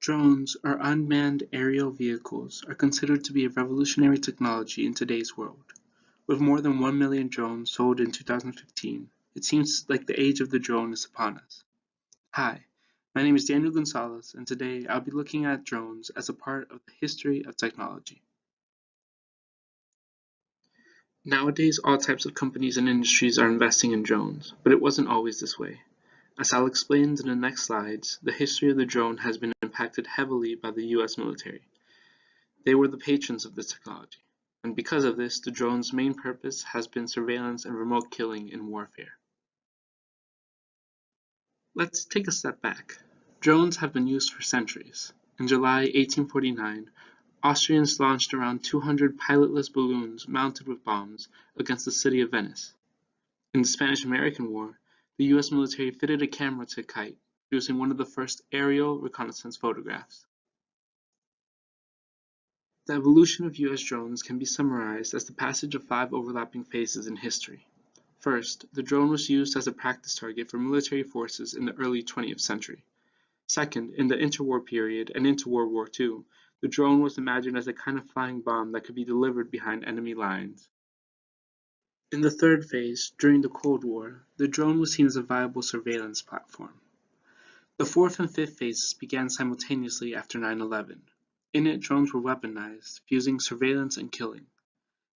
Drones, or unmanned aerial vehicles, are considered to be a revolutionary technology in today's world. With more than 1 million drones sold in 2015, it seems like the age of the drone is upon us. Hi, my name is Daniel Gonzalez, and today I'll be looking at drones as a part of the history of technology. Nowadays, all types of companies and industries are investing in drones, but it wasn't always this way. As I'll explain in the next slides, the history of the drone has been impacted heavily by the US military. They were the patrons of this technology, and because of this, the drone's main purpose has been surveillance and remote killing in warfare. Let's take a step back. Drones have been used for centuries. In July 1849, Austrians launched around 200 pilotless balloons mounted with bombs against the city of Venice. In the Spanish-American War, the US military fitted a camera to a kite, producing one of the first aerial reconnaissance photographs. The evolution of US drones can be summarized as the passage of 5 overlapping phases in history. First, the drone was used as a practice target for military forces in the early 20th century. Second, in the interwar period and into World War II, the drone was imagined as a kind of flying bomb that could be delivered behind enemy lines. In the third phase, during the Cold War, the drone was seen as a viable surveillance platform. The fourth and fifth phases began simultaneously after 9/11. In it, drones were weaponized, fusing surveillance and killing.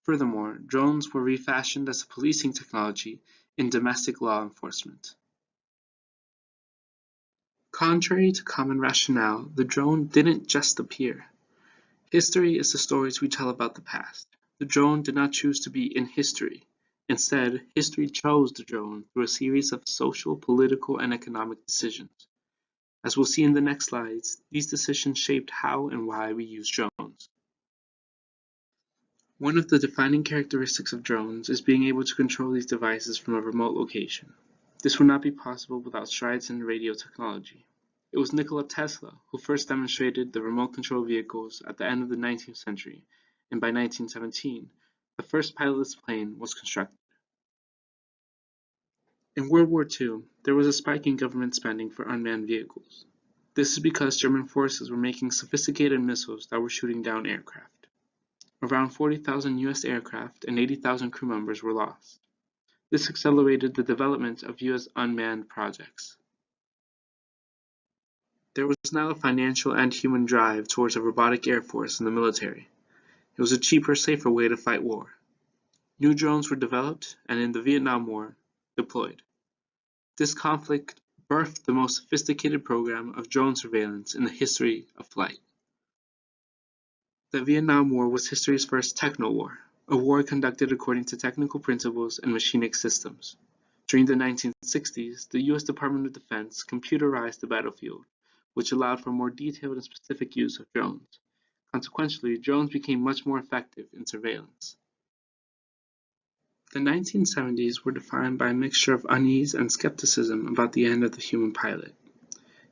Furthermore, drones were refashioned as a policing technology in domestic law enforcement. Contrary to common rationale, the drone didn't just appear. History is the stories we tell about the past. The drone did not choose to be in history. Instead, history chose the drone through a series of social, political, and economic decisions. As we'll see in the next slides, these decisions shaped how and why we use drones. One of the defining characteristics of drones is being able to control these devices from a remote location. This would not be possible without strides in radio technology. It was Nikola Tesla who first demonstrated the remote control vehicles at the end of the 19th century, and by 1917, the first pilotless plane was constructed. In World War II, there was a spike in government spending for unmanned vehicles. This is because German forces were making sophisticated missiles that were shooting down aircraft. Around 40,000 US aircraft and 80,000 crew members were lost. This accelerated the development of US unmanned projects. There was now a financial and human drive towards a robotic air force in the military. It was a cheaper, safer way to fight war. New drones were developed and in the Vietnam War, deployed. This conflict birthed the most sophisticated program of drone surveillance in the history of flight. The Vietnam War was history's first techno war, a war conducted according to technical principles and machinic systems. During the 1960s, the US Department of Defense computerized the battlefield, which allowed for more detailed and specific use of drones. Consequently, drones became much more effective in surveillance. The 1970s were defined by a mixture of unease and skepticism about the end of the human pilot.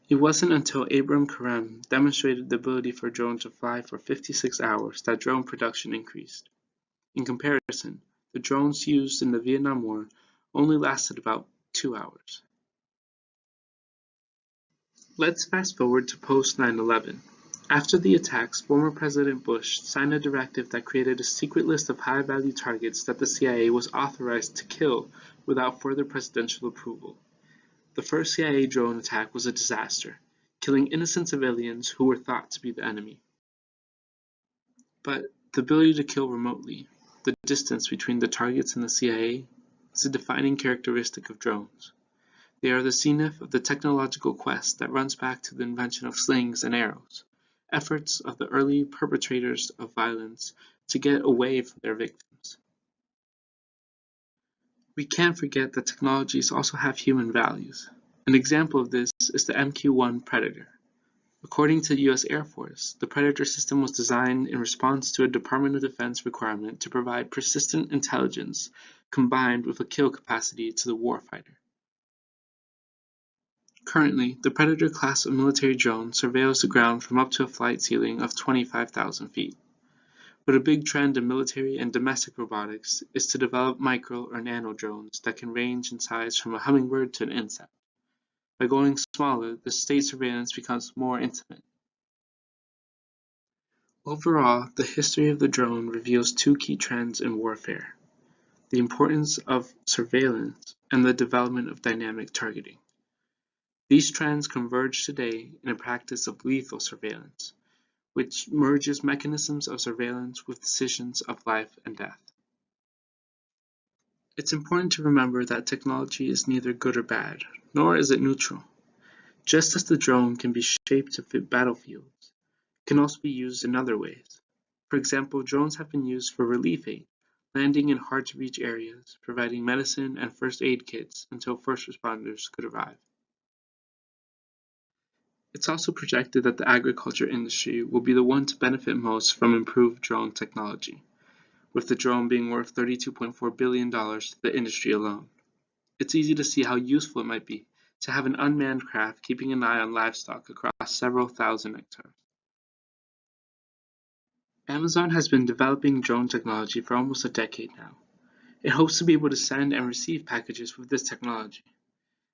It wasn't until Abram Carem demonstrated the ability for drones to fly for 56 hours that drone production increased. In comparison, the drones used in the Vietnam War only lasted about 2 hours. Let's fast forward to post 9/11. After the attacks, former President Bush signed a directive that created a secret list of high-value targets that the CIA was authorized to kill without further presidential approval. The first CIA drone attack was a disaster, killing innocent civilians who were thought to be the enemy. But the ability to kill remotely, the distance between the targets and the CIA, is a defining characteristic of drones. They are the zenith of the technological quest that runs back to the invention of slings and arrows, efforts of the early perpetrators of violence to get away from their victims. We can't forget that technologies also have human values. An example of this is the MQ-1 Predator. According to the US Air Force, the Predator system was designed in response to a Department of Defense requirement to provide persistent intelligence combined with a kill capacity to the warfighter. Currently, the Predator class of military drone surveils the ground from up to a flight ceiling of 25,000 feet. But a big trend in military and domestic robotics is to develop micro or nano drones that can range in size from a hummingbird to an insect. By going smaller, the state surveillance becomes more intimate. Overall, the history of the drone reveals two key trends in warfare: the importance of surveillance and the development of dynamic targeting. These trends converge today in a practice of lethal surveillance, which merges mechanisms of surveillance with decisions of life and death. It's important to remember that technology is neither good or bad, nor is it neutral. Just as the drone can be shaped to fit battlefields, it can also be used in other ways. For example, drones have been used for relief aid, landing in hard-to-reach areas, providing medicine and first aid kits until first responders could arrive. It's also projected that the agriculture industry will be the one to benefit most from improved drone technology, with the drone being worth $32.4 billion to the industry alone. It's easy to see how useful it might be to have an unmanned craft keeping an eye on livestock across several thousand hectares. Amazon has been developing drone technology for almost a decade now. It hopes to be able to send and receive packages with this technology.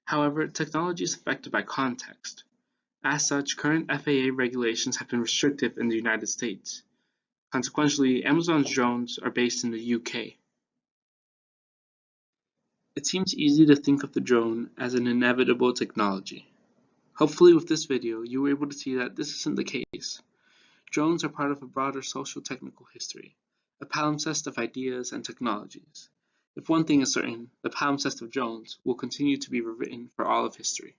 However, technology is affected by context. As such, current FAA regulations have been restrictive in the United States. Consequently, Amazon's drones are based in the UK. It seems easy to think of the drone as an inevitable technology. Hopefully with this video, you were able to see that this isn't the case. Drones are part of a broader socio-technical history, a palimpsest of ideas and technologies. If one thing is certain, the palimpsest of drones will continue to be rewritten for all of history.